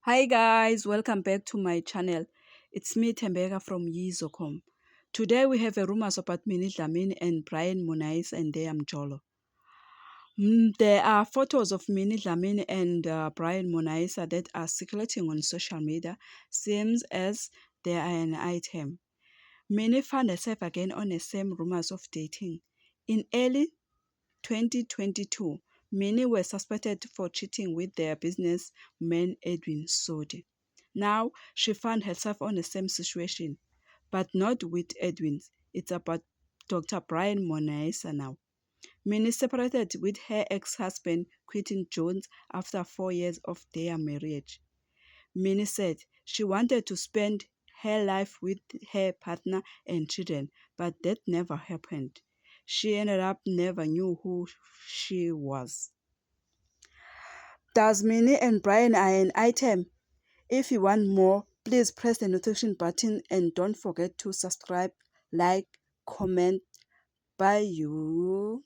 Hi guys, welcome back to my channel. It's me Tembeka from Yizocom. Today we have a rumors about Minnie Dlamini and Brian Monais and their Mjolo. There are photos of Minnie Dlamini and Brian Monais that are circulating on social media. Seems as they are an item. Minnie found herself again on the same rumors of dating. In early 2022, many were suspected for cheating with their businessman Edwin Sodi. Now, she found herself on the same situation, but not with Edwin. It's about Dr. Brian Monaisa now. Minnie separated with her ex-husband Quentin Jones after 4 years of their marriage. Minnie said she wanted to spend her life with her partner and children, but that never happened. She ended up never knew who she was. Does Minnie and Brian are an item? If you want more, please press the notification button and don't forget to subscribe, like, comment. Bye you.